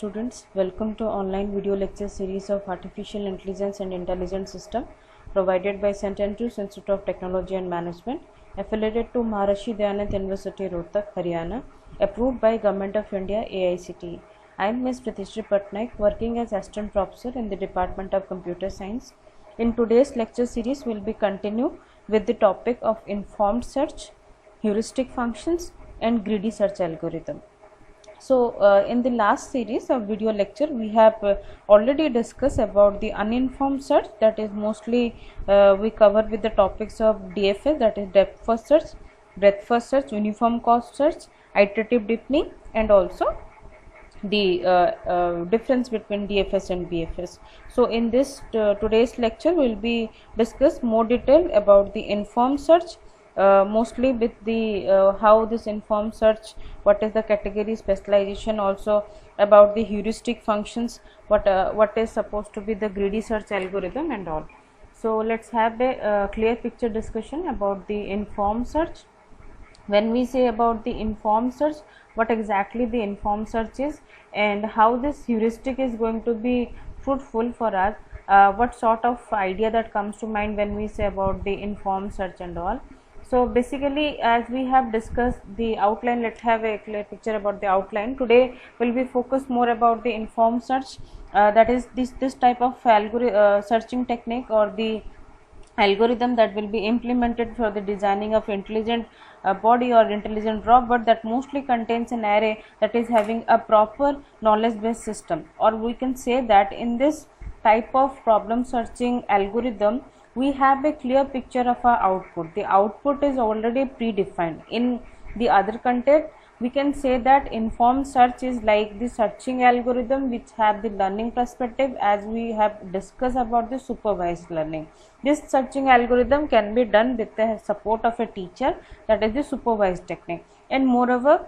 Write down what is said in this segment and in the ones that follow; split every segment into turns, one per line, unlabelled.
students, welcome to online video lecture series of Artificial Intelligence and Intelligent System provided by St. Andrews Institute of Technology and Management, affiliated to Maharishi Dayanand University, Rohtak, Haryana, approved by Government of India, AICTE. I am Ms. Pratishree Patnaik, working as Assistant Professor in the Department of Computer Science. In today's lecture series, we will be continue with the topic of informed search, heuristic functions and greedy search algorithm. So in the last series of video lecture, we have already discussed about the uninformed search, that is mostly we cover with the topics of DFS, that is depth first search, breadth first search, uniform cost search, iterative deepening, and also the difference between DFS and BFS. So in this today's lecture, we will be discuss more detail about the informed search, mostly with the how this informed search, what is the category specialization, also about the heuristic functions, what is supposed to be the greedy search algorithm and all. So let's have a clear picture discussion about the informed search. When we say about the informed search, what exactly the informed search is and how this heuristic is going to be fruitful for us, what sort of idea that comes to mind when we say about the informed search and all. So basically, as we have discussed the outline, let's have a clear picture about the outline. Today will be focused more about the informed search, that is this type of searching technique or the algorithm that will be implemented for the designing of intelligent body or intelligent robot that mostly contains an array that is having a proper knowledge based system. Or we can say that in this type of problem searching algorithm, we have a clear picture of our output. The output is already predefined. In the other context, we can say that informed search is like the searching algorithm which have the learning perspective, as we have discussed about the supervised learning. This searching algorithm can be done with the support of a teacher, that is the supervised technique. And moreover,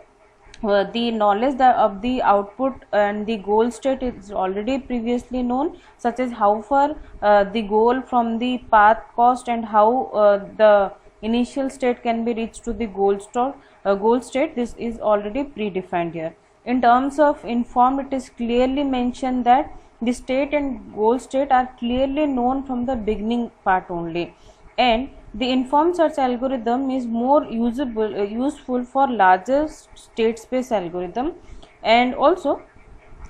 the knowledge of the output and the goal state is already previously known, such as how far the goal from the path cost and how the initial state can be reached to the goal state. This is already predefined here. In terms of informed, it is clearly mentioned that the state and goal state are clearly known from the beginning part only, and the informed search algorithm is more useful for larger state space algorithm, and also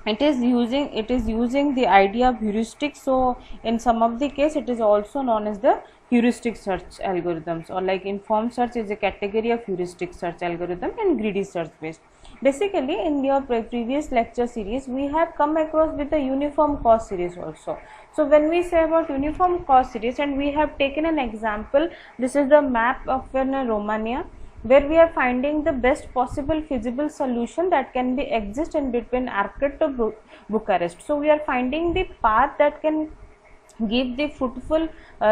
it is using the idea of heuristic. So in some of the case, it is also known as the heuristic search algorithms, or like informed search is a category of heuristic search algorithm and greedy search based. Basically, in your previous lecture series, we have come across with the uniform cost series also. So when we say about uniform cost series, and we have taken an example, this is the map of Romania, where we are finding the best possible feasible solution that can be exist in between Arcad to Bucharest. So we are finding the path that can give the fruitful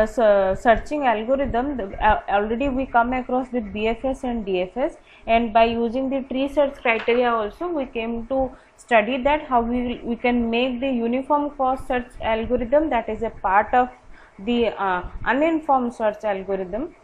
searching algorithm. Already we come across with BFS and DFS, and by using the tree search criteria also, we came to study that how we can make the uniform cost search algorithm, that is a part of the uninformed search algorithm.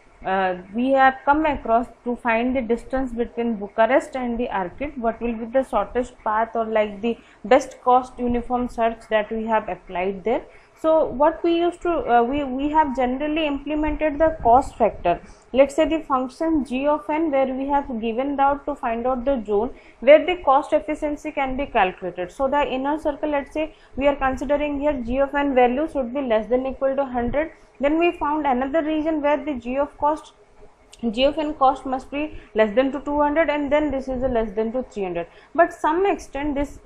We have come across to find the distance between Bucharest and the Arcad, what will be the shortest path or like the best cost uniform search that we have applied there. So what we used to we have generally implemented the cost factor. Let's say the function g of n, where we have given out to find out the zone where the cost efficiency can be calculated. So the inner circle, let's say we are considering here g of n value should be less than equal to 100. Then we found another region where the g of n cost must be less than to 200, and then this is a less than to 300. But some extent this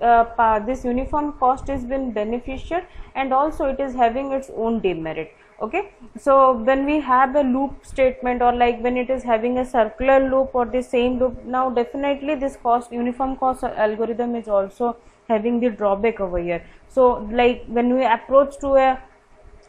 uniform cost has been beneficial, and also it is having its own demerit. Okay, so when we have a loop statement, or like when it is having a circular loop or the same loop, now definitely this uniform cost algorithm is also having the drawback over here. So like when we approach to a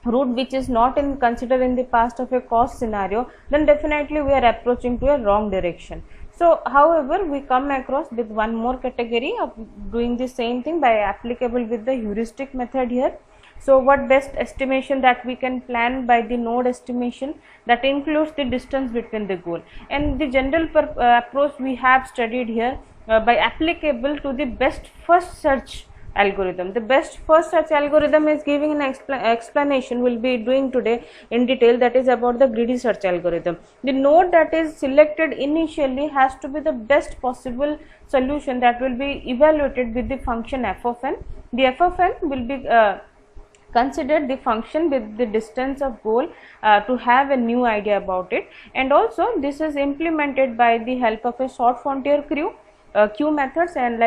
route which is not considered in the past of a cost scenario, then definitely we are approaching to a wrong direction. So however, we come across with one more category of doing the same thing by applicable with the heuristic method here. So what best estimation that we can plan by the node estimation, that includes the distance between the goal, and the general approach we have studied here by applicable to the best first search algorithm. The best first search algorithm is giving an explanation will be doing today in detail, that is about the greedy search algorithm. The node that is selected initially has to be the best possible solution that will be evaluated with the function f of n. The f of n will be consider the function with the distance of goal to have a new idea about it, and also this is implemented by the help of a short frontier queue methods, and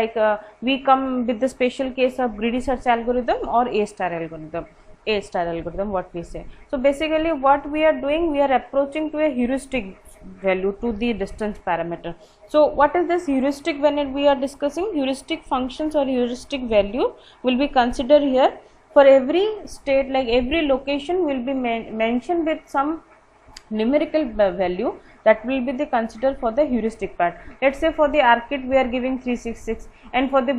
we come with the special case of greedy search algorithm or A star algorithm what we say. So basically what we are doing, we are approaching to a heuristic value to the distance parameter. So what is this heuristic? When we are discussing heuristic functions or heuristic value will be considered here. For every state, like every location will be mentioned with some numerical value that will be the considered for the heuristic part. Let's say for the Arcade we are giving 366, and for the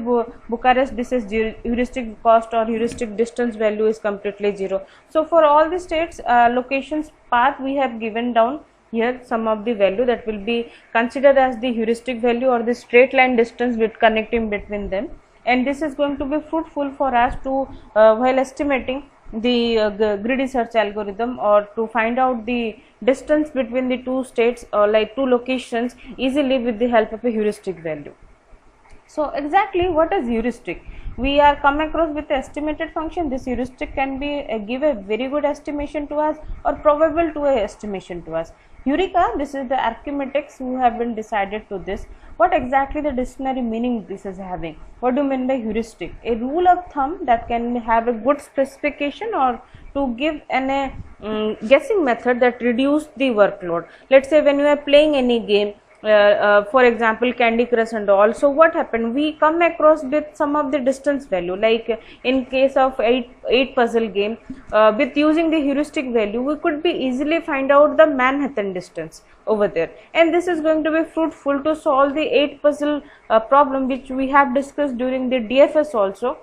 Bucharest this is heuristic cost or heuristic distance value is completely 0. So for all the states locations path we have given down here some of the value that will be considered as the heuristic value or the straight line distance with connecting between them, and this is going to be fruitful for us to while estimating the greedy search algorithm, or to find out the distance between the two states or like two locations easily with the help of a heuristic value. So exactly what is heuristic? We are come across with the estimated function. This heuristic can be give a very good estimation to us or probable to a estimation to us. Heureka, this is the arithmetics who have been decided to this. What exactly the dictionary meaning this is having? What do you mean by heuristic? A rule of thumb that can have a good specification or to give an guessing method that reduce the workload. Let's say when you are playing any game, for example Candy Crush and all, so what happened, we come across with some of the distance value, like in case of 8 puzzle game, with using the heuristic value we could be easily find out the Manhattan distance over there, and this is going to be fruitful to solve the 8 puzzle problem which we have discussed during the DFS also.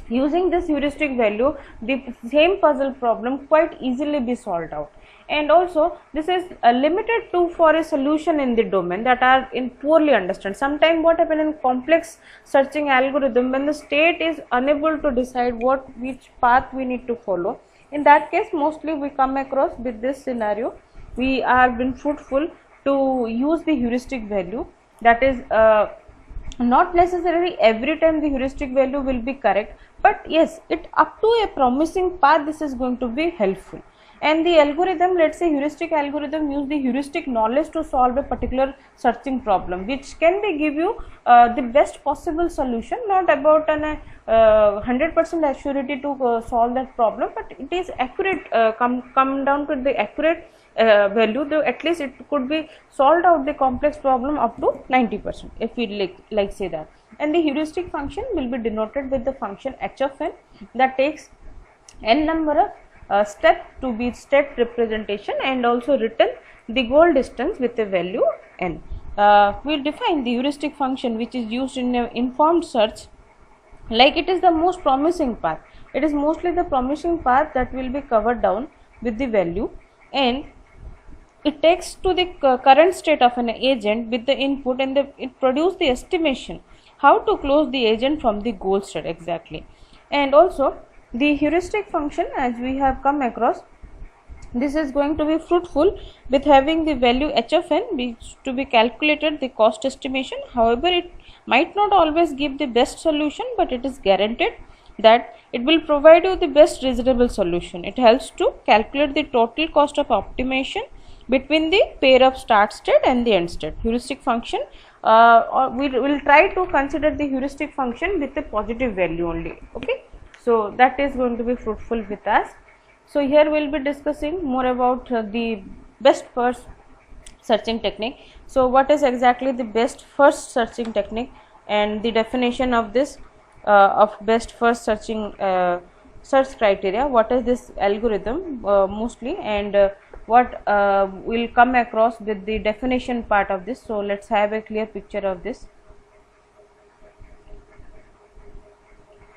Using this heuristic value, the same puzzle problem quite easily be solved out. And also this is limited to for a solution in the domain that are in poorly understand. Sometimes what happen in complex searching algorithm, when the state is unable to decide which path we need to follow, in that case mostly we come across with this scenario. We are been fruitful to use the heuristic value, that is not necessarily every time the heuristic value will be correct, but yes, it up to a promising path this is going to be helpful. And the algorithm, let's say heuristic algorithm, use the heuristic knowledge to solve a particular searching problem, which can be give you the best possible solution, not about an 100% assurity to solve that problem, but it is accurate, come down to the accurate value, though at least it could be solved out the complex problem up to 90%, if we like say that. And the heuristic function will be denoted with the function h of n that takes n number of step to be step representation, and also written the goal distance with a value n. We define the heuristic function which is used in informed search, like it is the most promising path. It is mostly the promising path that will be covered down with the value, and it takes to the current state of an agent with the input, and it produce the estimation how to close the agent from the goal state exactly. And also the heuristic function, as we have come across, this is going to be fruitful with having the value h of n which to be calculated the cost estimation. However, it might not always give the best solution, but it is guaranteed that it will provide you the best reasonable solution. It helps to calculate the total cost of optimization between the pair of start state and the end state. Heuristic function, or we will try to consider the heuristic function with a positive value only. Okay, so that is going to be fruitful with us. So here we will be discussing more about the best first searching technique. So what is exactly the best first searching technique, and the definition of this of best first searching search criteria, what is this algorithm mostly, and what will come across with the definition part of this. So let's have a clear picture of this.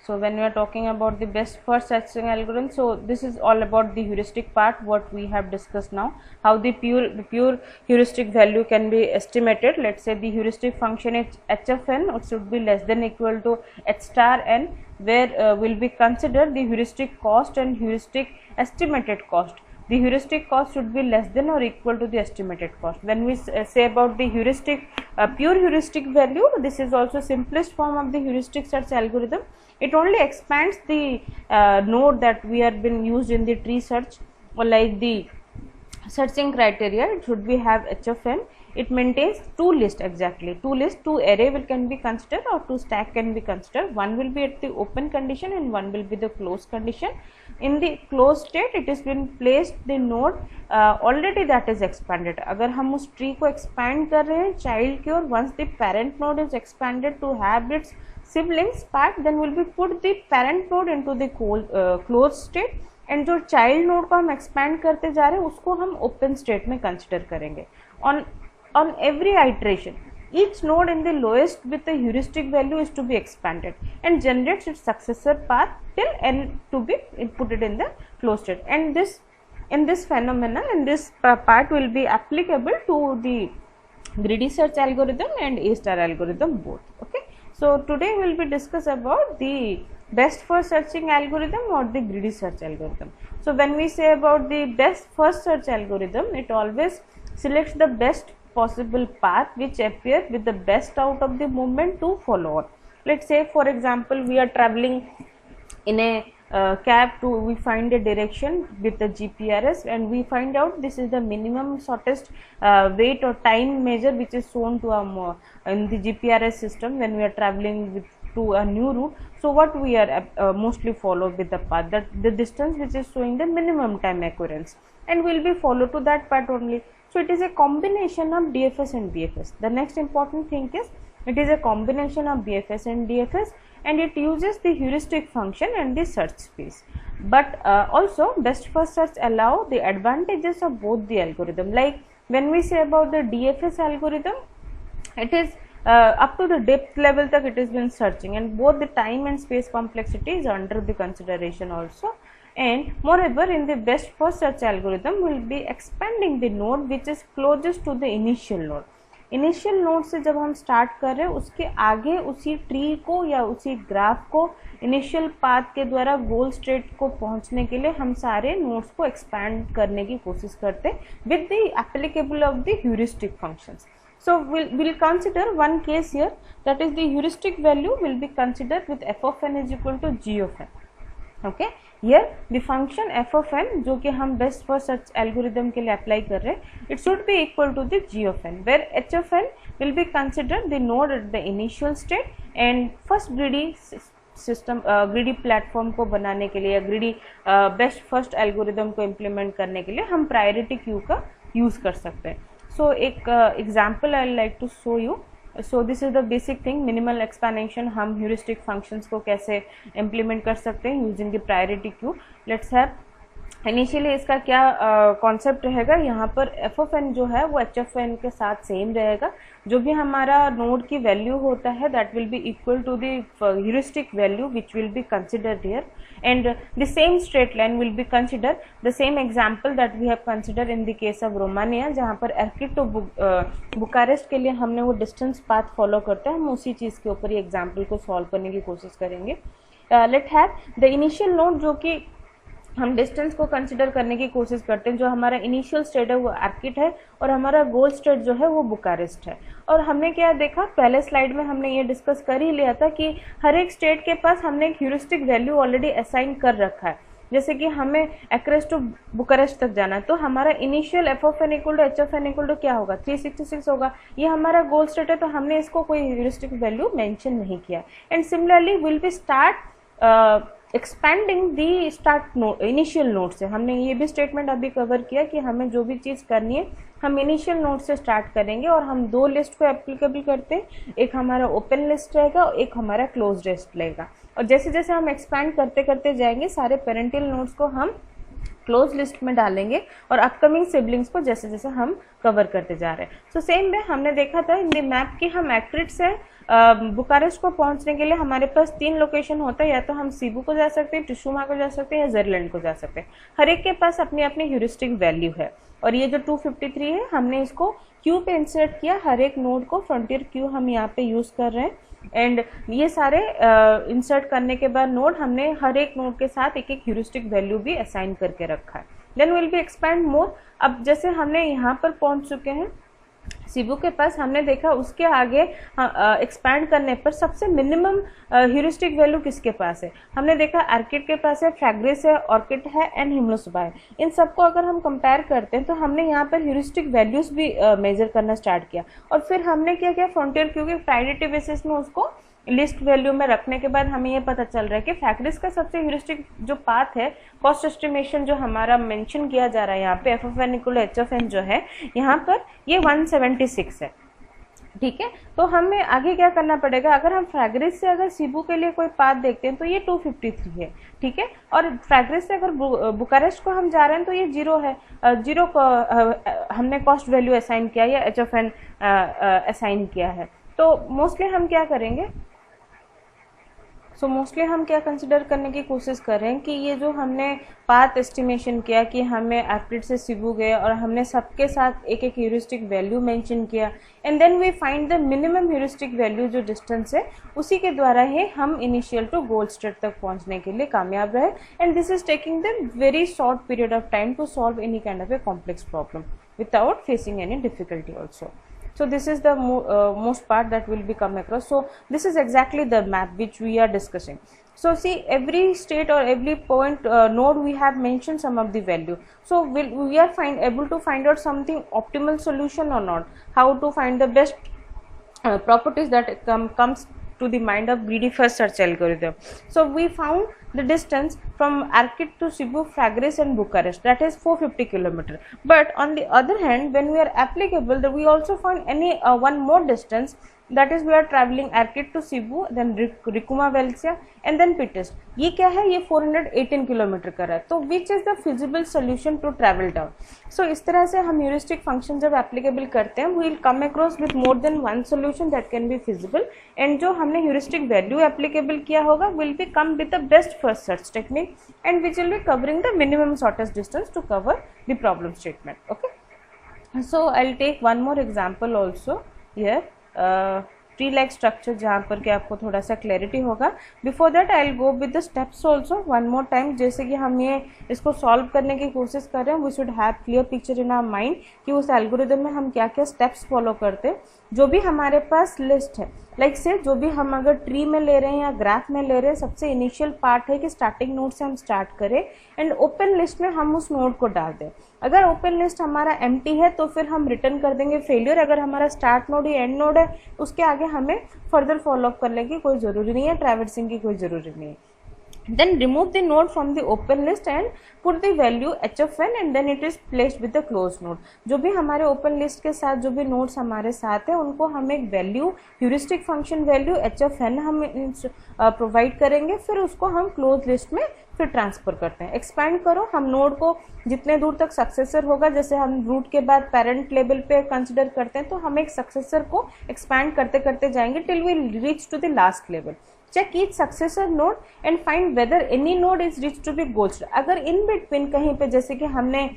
So when we are talking about the best first searching algorithm, so this is all about the heuristic part, what we have discussed now, how the pure heuristic value can be estimated. Let's say the heuristic function is h of n, it should be less than equal to h star n, where will be considered the heuristic cost and heuristic estimated cost. The heuristic cost should be less than or equal to the estimated cost. When we say about the heuristic pure heuristic value, this is also simplest form of the heuristic search algorithm. It only expands the node that we have been used in the tree search, or like the searching criteria. It should be have h of n. It maintains two lists, exactly two lists, two array can be considered, or two stack can be considered. One will be at the open condition and one will be the closed condition. In the closed state, it has been placed the node already that is expanded. अगर हम उस tree को expand कर रहे हैं child की ओर, once the parent node is expanded to have its siblings part, then will be put the parent node into the closed state, and जो child node को हम expand करते जा रहे हैं उसको हम open state में consider करेंगे. On every iteration, each node in the lowest with the heuristic value is to be expanded and generates its successor path till n to be inputted in the closed state. And this phenomenon and this part will be applicable to the greedy search algorithm and A star algorithm both. Okay, so today we will be discuss about the best first searching algorithm or the greedy search algorithm. So when we say about the best first search algorithm, it always selects the best possible path which appear with the best out of the movement to follow on. Let's say for example we are traveling in a cab to, we find a direction with the GPRS and we find out this is the minimum shortest wait or time measure which is shown to in the GPRS system when we are traveling to a new route. So what we are mostly follow with the path, that the distance which is showing the minimum time occurrence, and will be follow to that path only. So it is a combination of DFS and BFS. The next important thing is it is a combination of BFS and DFS, and it uses the heuristic function and the search space. But also best first search allow the advantages of both the algorithm. Like when we say about the DFS algorithm, it is up to the depth level that it has been searching, and both the time and space complexity is under the consideration also. And moreover, in the best first search algorithm will be expanding the node which is closest to the initial node. Initial node से जब हम start कर रहे हैं उसके आगे उसी tree को या उसी ग्राफ को इनिशियल पाथ के द्वारा गोल स्टेट को पहुंचने के लिए हम सारे नोड्स को एक्सपैंड करने की कोशिश करते हैं with the applicable of the heuristic functions. So we'll consider one case here, that is the heuristic value will be considered with f of n is equal to g of n. Okay, here the function f of n जो कि हम best first search algorithm के लिए apply कर रहे हैं, it should be equal to the g of n, where h of n will be considered the node at the initial state, and first greedy system greedy platform को बनाने के लिए या ग्रीडी बेस्ट फर्स्ट एल्गोरिदम को implement करने के लिए हम प्रायोरिटी क्यू का यूज़ कर सकते हैं. सो एक example I like to show you. So this is the basic thing, minimal expansion हम ह्यूरिस्टिक फंक्शंस को कैसे इम्प्लीमेंट कर सकते हैं using the priority queue. Let's have initially इसका क्या कॉन्सेप्ट रहेगा. यहाँ पर एफ ऑफ एन जो है वो एच ऑफ एन के साथ सेम रहेगा. जो भी हमारा नोड की वैल्यू होता है that will be equal to the heuristic value which will be considered here, and the same straight line will be consider the same example that we have consider in the case of Romania, जहाँ पर एर्किट to Bucharest के लिए हमने वो distance path follow करते हैं. हम उसी चीज़ के ऊपर ये एग्जाम्पल को सॉल्व करने की कोशिश करेंगे. Let have the initial node जो कि हम डिस्टेंस को कंसिडर करने की कोशिश करते हैं. जो हमारा इनिशियल स्टेट है वो एर्किट है और हमारा गोल स्टेट जो है वो बुकारेस्ट है. और हमने क्या देखा, पहले स्लाइड में हमने ये डिस्कस कर ही लिया था कि हर एक स्टेट के पास हमने एक ह्यूरिस्टिक वैल्यू ऑलरेडी असाइन कर रखा है. जैसे कि हमें एक्रेस्ट टू बुकारेस्ट तक जाना है तो हमारा initial f of n equal to h of n equal to क्या होगा, 366 होगा. ये हमारा गोल स्टेट है तो हमने इसको कोई ह्यूरिस्टिक वैल्यू मेंशन नहीं किया. And similarly will be start expanding the start node initial node से. हमने ये भी स्टेटमेंट अभी कवर किया कि हमें जो भी चीज़ करनी है हम इनिशियल नोड से स्टार्ट करेंगे और हम दो लिस्ट को एप्लीकेबल करते हैं. एक हमारा ओपन लिस्ट रहेगा और एक हमारा क्लोज लिस्ट रहेगा. और जैसे जैसे हम एक्सपैंड करते करते जाएंगे सारे पेरेंटल नोड्स को हम क्लोज लिस्ट में डालेंगे और अपकमिंग सिबलिंग्स को जैसे जैसे हम कवर करते जा रहे हैं. सो सेम वे हमने देखा था इन द मैप कि हम एक्रिट से बुकारेस्ट को पहुंचने के लिए हमारे पास 3 लोकेशन होता है, या तो हम सीबू को जा सकते हैं, टिशुमा को जा सकते हैं, या जेरुलैंड को जा सकते हैं। हर एक के पास अपनी अपनी ह्यूरिस्टिक वैल्यू है, और ये जो 253 है हमने इसको क्यू पे इंसर्ट किया, हर एक नोड को फ्रंटियर क्यू हम यहाँ पे यूज कर रहे हैं। एंड ये सारे इंसर्ट करने के बाद नोड हमने हर एक नोड के साथ एक एक ह्यूरिस्टिक वैल्यू भी असाइन करके रखा है। देन विल बी एक्सपैंड मोर। अब जैसे हमने यहाँ पर पहुंच चुके हैं सीबू के पास, हमने देखा उसके आगे एक्सपैंड करने पर सबसे मिनिमम ह्यूरिस्टिक वैल्यू किसके पास है। हमने देखा आर्किड के पास है, फ्रैग्रिस है, ऑर्किड है एंड हिम्लोसोबा है। इन सबको अगर हम कंपेयर करते हैं तो हमने यहाँ पर ह्यूरिस्टिक वैल्यूज भी मेजर करना स्टार्ट किया, और फिर हमने क्या किया, फ्रंटियर क्यू की प्रायोरिटी बेसिस में उसको लिस्ट वैल्यू में रखने के बाद हमें ये पता चल रहा है कि फ्रैग्रिस का सबसे ह्यूरिस्टिक जो पाथ है, कॉस्ट एस्टिमेशन जो हमारा मेंशन किया जा रहा है यहाँ पे f of n equal h of n जो है यहाँ पर ये 176 है। ठीक है, तो हमें आगे क्या करना पड़ेगा, अगर हम फ्रैग्रिस से अगर सीबू के लिए कोई पाथ देखते हैं तो ये 253 है। ठीक है, और फ्रैग्रिस से अगर बुकारेस्ट को हम जा रहे हैं तो ये 0 है। 0 को हमने कॉस्ट वैल्यू असाइन किया या एच ऑफ एन असाइन किया है। तो मोस्टली हम क्या करेंगे, मोस्टली हम क्या कंसिडर करने की कोशिश कर रहे हैं कि ये जो हमने पाथ एस्टिमेशन किया कि हमें आर्किड से सीबू गए और हमने सबके साथ एक एक ह्यूरिस्टिक वैल्यू मेंशन किया, and then we find the minimum heuristic value जो डिस्टेंस है, उसी के द्वारा ही हम इनिशियल टू गोल स्टेट तक पहुंचने के लिए कामयाब रहे। And this is taking the very short period of time to solve any kind of a complex problem without facing any difficulty also. So this is the most part that will be come across. So this is exactly the map which we are discussing. So see, every state or every point node we have mentioned some of the value. So we are able to find out something optimal solution or not, how to find the best properties that comes to the mind of greedy first search algorithm. So we found the distance from Arcid to Cebu, Fragris and Bucharest, that is 450 km. But on the other hand, when we are applicable, we also find any one more distance, that is we are traveling Arcid to Cebu, then Ricuma Velsia and then Pitest. ये क्या है, ये 418 kilometre का है. तो which is the feasible solution to travel down? So इस तरह से हम heuristic function जब applicable करते हैं, we will come across with more than one solution that can be feasible, and जो हमने heuristic value applicable किया होगा will be come with the best first search technique, and which will be covering the minimum shortest distance to cover the problem statement. Okay, so I'll take one more example also here. Tree like structure जहाँ पर कि आपको थोड़ा सा clarity होगा. Before that I will go with the steps also one more time. जैसे कि हम ये इसको सॉल्व करने की कोशिश कर रहे हैं, we should have clear picture in our mind कि उस एल्गोरिथम में हम क्या क्या स्टेप्स फॉलो करते हैं. जो भी हमारे पास लिस्ट है, लाइक से जो भी हम अगर ट्री में ले रहे हैं या ग्राफ में ले रहे हैं, सबसे इनिशियल पार्ट है कि स्टार्टिंग नोड से हम स्टार्ट करें एंड ओपन लिस्ट में हम उस नोड को डाल दें. अगर ओपन लिस्ट हमारा एम्प्टी है तो फिर हम रिटर्न कर देंगे फेलियर. अगर हमारा स्टार्ट नोड या एंड नोड है, उसके आगे हमें फर्दर फॉलो अप करने की कोई ज़रूरी नहीं है, ट्रैवर्सिंग की कोई ज़रूरी नहीं है. Then remove the node from the open list and put the value h of n and then it is placed with the closed node. जो भी हमारे open list के साथ जो भी nodes हमारे साथ है, उनको हम एक value heuristic function value h of n हम प्रोवाइड करेंगे. फिर उसको हम closed list में फिर ट्रांसफर करते हैं. एक्सपैंड करो, हम नोड को जितने दूर तक सक्सेसर होगा, जैसे हम रूट के बाद पेरेंट लेवल पे कंसिडर करते हैं, तो हम एक सक्सेसर को एक्सपैंड करते करते जाएंगे till we reach to the last level. Check each successor node and find whether any node is reached to be goal state. अगर in between कहीं पे, जैसे कि हमने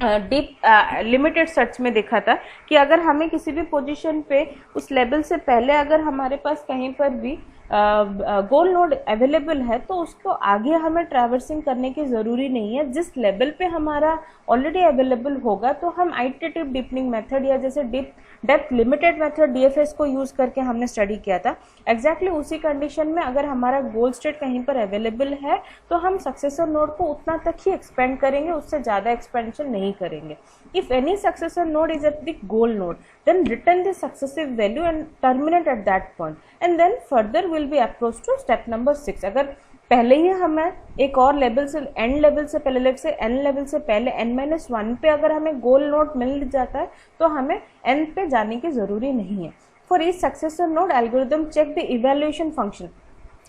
डीप लिमिटेड सर्च में देखा था कि अगर हमें किसी भी पोजीशन पे उस लेवल से पहले अगर हमारे पास कहीं पर भी गोल नोड अवेलेबल है, तो उसको आगे हमें ट्रैवर्सिंग करने की ज़रूरी नहीं है. जिस लेवल पे हमारा ऑलरेडी अवेलेबल होगा, तो हम आइटरेटिव डीपनिंग मेथड या जैसे डेप्थ लिमिटेड मेथड डीएफएस को यूज़ करके हमने स्टडी किया था, एग्जैक्टली उसी कंडीशन में अगर हमारा गोल स्टेट कहीं पर अवेलेबल है तो हम सक्सेसर नोड को उतना तक ही एक्सपेंड करेंगे, उससे ज़्यादा एक्सपेंशन नहीं करेंगे. If any successor node is at the goal node, then return the successive value and terminate at that point, and then further will be approach to step number 6. अगर पहले ही हमें एक और लेवल से एंड लेवल से पहले, late से N level से पहले n-1 पे अगर हमें गोल नोड मिल जाता है, तो हमें n पे जाने की ज़रूरी नहीं है. For each successor node, algorithm check the evaluation function.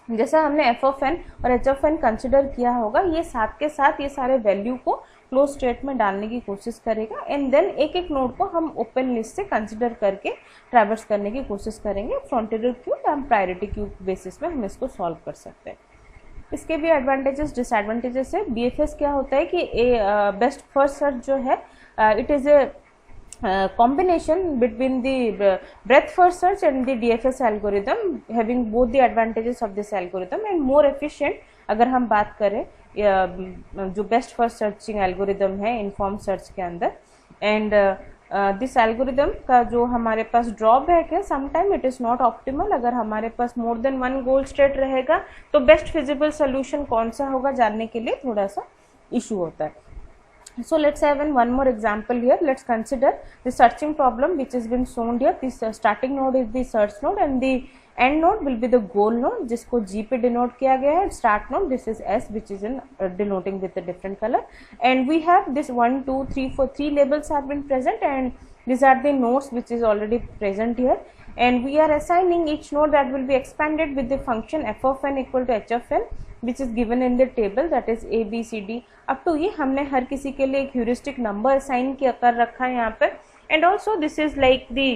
जैसे हमने एफ ऑफ एन और एच ऑफ एन कंसिडर किया होगा, ये साथ के साथ ये सारे वैल्यू को क्लोज स्टेट में डालने की कोशिश करेगा एंड देन एक एक नोड को हम ओपन लिस्ट से कंसिडर करके ट्रैवर्स करने की कोशिश करेंगे। फ्रंटियर क्यू या प्रायोरिटी क्यू बेसिस में हम इसको सॉल्व कर सकते हैं। इसके भी एडवांटेजेस डिसएडवांटेजेस है। बीएफएस क्या होता है कि बेस्ट फर्स्ट सर्च जो है it is a combination between the breadth first search and the DFS algorithm, having both the advantages of this algorithm and more efficient। अगर हम बात करें जो बेस्ट फर्स्ट सर्चिंग एल्गोरिदम है इन्फॉर्म सर्च के अंदर, एंड दिस एल्गोरिदम का जो हमारे पास ड्रॉबैक है, sometime it is not optimal. अगर हमारे पास more than one goal state रहेगा तो बेस्ट फिजिबल सोल्यूशन कौन सा होगा जानने के लिए थोड़ा सा इशू होता है। So let's have one more example here. Let's consider the searching problem which has been shown here. This starting node is the search node and the end node will be the goal node, जिसको G पे denote किया गया है। Start node this is S which is in denoting with a different color, and we have this 1 2 3 4 3 labels have been present, and these are the nodes which is already present here, and we are assigning each node that will be expanded with the function f of n equal to h of n which is given in the table, that is a b c d up to e। हमने हर किसी के लिए एक heuristic number assign कर रखा है यहाँ पर, and also this is like the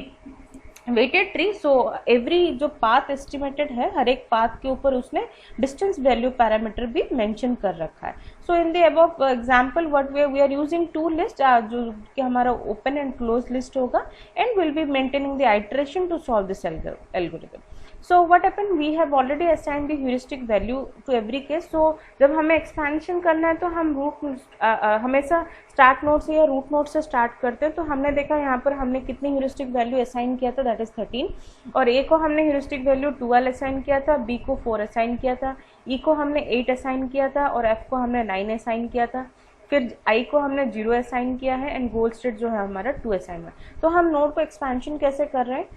weighted tree. So every जो पाथ एस्टिमेटेड है, हर एक पाथ के ऊपर उसने डिस्टेंस वैल्यू पैरामीटर भी मेंशन कर रखा है। So in the above example what we are using two list, जो कि हमारा ओपन एंड क्लोज लिस्ट होगा, and will be maintaining the iteration to solve this algorithm. So what happened, we have already assigned the heuristic value to every case। so जब हमें expansion करना है तो हम हमेशा स्टार्ट नोड से या रूट नोड से स्टार्ट करते हैं। तो हमने देखा यहाँ पर हमने कितनी ह्यूरिस्टिक वैल्यू असाइन किया था, दैट इज 13, और ए को हमने ह्यूरिस्टिक वैल्यू 12 असाइन किया था, बी को 4 असाइन किया था, ई को हमने 8 असाइन किया था, और एफ को हमने 9 असाइन किया था, फिर आई को हमने 0 असाइन किया है, एंड गोल स्टेट जो है हमारा 2 असाइन है। तो हम नोड को एक्सपेंशन कैसे कर रहे हैं,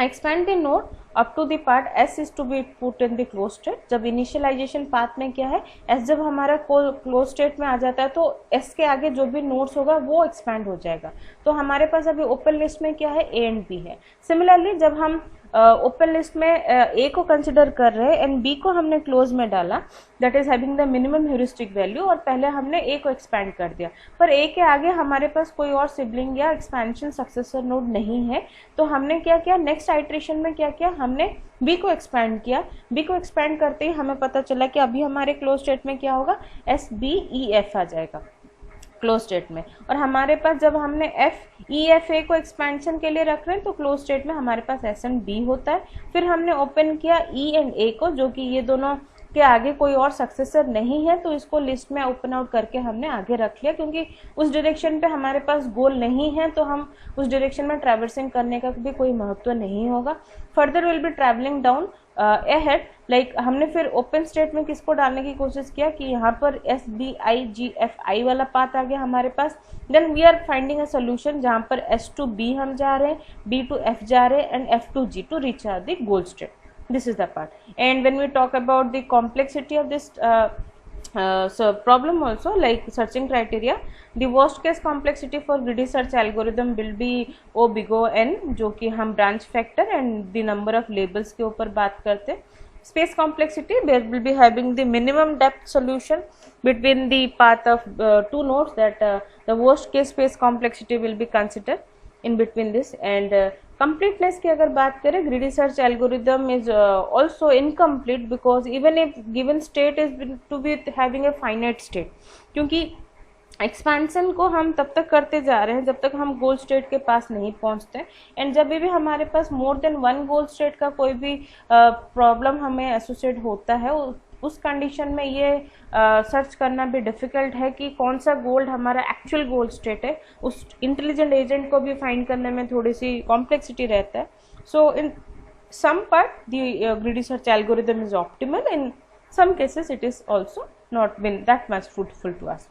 expand the node up to the part S is to be put in the closed state। जब इनिशियलाइजेशन पाथ में क्या है, S जब हमारा क्लोज स्टेट में आ जाता है तो S के आगे जो भी नोड्स होगा वो एक्सपैंड हो जाएगा। तो हमारे पास अभी ओपन लिस्ट में क्या है, A एंड B है। सिमिलरली जब हम ओपन लिस्ट में A को कंसिडर कर रहे हैं एंड B को हमने क्लोज में डाला, that is having the minimum heuristic value, और पहले हमने A को एक्सपैंड कर दिया, पर A के आगे हमारे पास कोई और सिबलिंग या एक्सपेंशन सक्सेसर नोड नहीं है। तो हमने क्या किया, नेक्स्ट आइट्रेशन में क्या किया, हमने B को एक्सपैंड किया। B को एक्सपैंड करते ही हमें पता चला कि अभी हमारे क्लोज स्टेट में क्या होगा, S B E F आ जाएगा क्लोज स्टेट में, और हमारे पास जब हमने एफ ई एफ ए को एक्सपेंशन के लिए रख रहे हैं तो क्लोज स्टेट में हमारे पास एस एंड बी होता है। फिर हमने ओपन किया ई एंड ए को, जो कि ये दोनों के आगे कोई और सक्सेसर नहीं है, तो इसको लिस्ट में ओपन आउट करके हमने आगे रख लिया, क्योंकि उस डायरेक्शन पे हमारे पास गोल नहीं है तो हम उस डायरेक्शन में ट्रैवर्सिंग करने का भी कोई महत्व नहीं होगा। Further will be travelling down ahead, like हमने फिर ओपन स्टेट में किसको डालने की कोशिश किया कि यहाँ पर S B I G F I वाला पाथ आ गया हमारे पास। Then we are finding a solution जहाँ पर एस टू बी हम जा रहे हैं, बी टू एफ जा रहे हैं, and F to G to reach R the goal state. This is the part, and when we talk about the complexity of this so problem also, like searching criteria, the worst case complexity for greedy search algorithm will be O big O n, जो कि हम branch factor and the number of labels के ऊपर बात करते हैं। Space complexity, there will be having the minimum depth solution between the path of two nodes, that the worst case space complexity will be considered in between this। and completeness की अगर बात करें, greedy search algorithm is also incomplete because even if given state is to be having a finite state, क्योंकि expansion को हम तब तक करते जा रहे हैं जब तक हम गोल स्टेट के पास नहीं पहुंचते, एंड जब भी हमारे पास more than one goal state का कोई भी प्रॉब्लम हमें एसोसिएट होता है, उस कंडीशन में ये सर्च करना भी डिफ़िकल्ट है कि कौन सा गोल्ड हमारा एक्चुअल गोल्ड स्टेट है। उस इंटेलिजेंट एजेंट को भी फाइंड करने में थोड़ी सी कॉम्प्लेक्सिटी रहता है। So in some part the greedy search algorithm is optimal, in some cases it is also not been that much fruitful to us.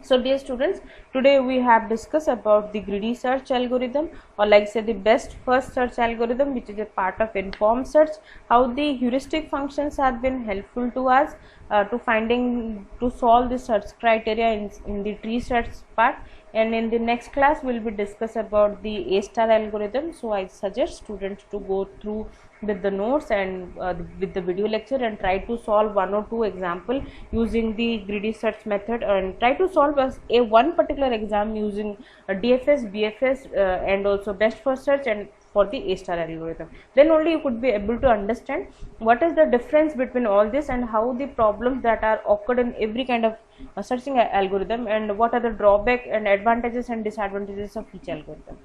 So dear students, today we have discussed about the greedy search algorithm, or like say the best first search algorithm, which is a part of informed search, how the heuristic functions have been helpful to us to solve the search criteria in the tree search part. And in the next class we will be discuss about the A star algorithm. So I suggest students to go through with the notes and with the video lecture, and try to solve one or two example using the greedy search method, and try to solve a one particular exam using DFS, BFS, and also best first search and for the A-star algorithm. Then only you could be able to understand what is the difference between all this and how the problems that are occurred in every kind of searching algorithm, and what are the drawback and advantages and disadvantages of each algorithm.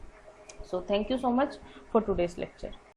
So thank you so much for today's lecture.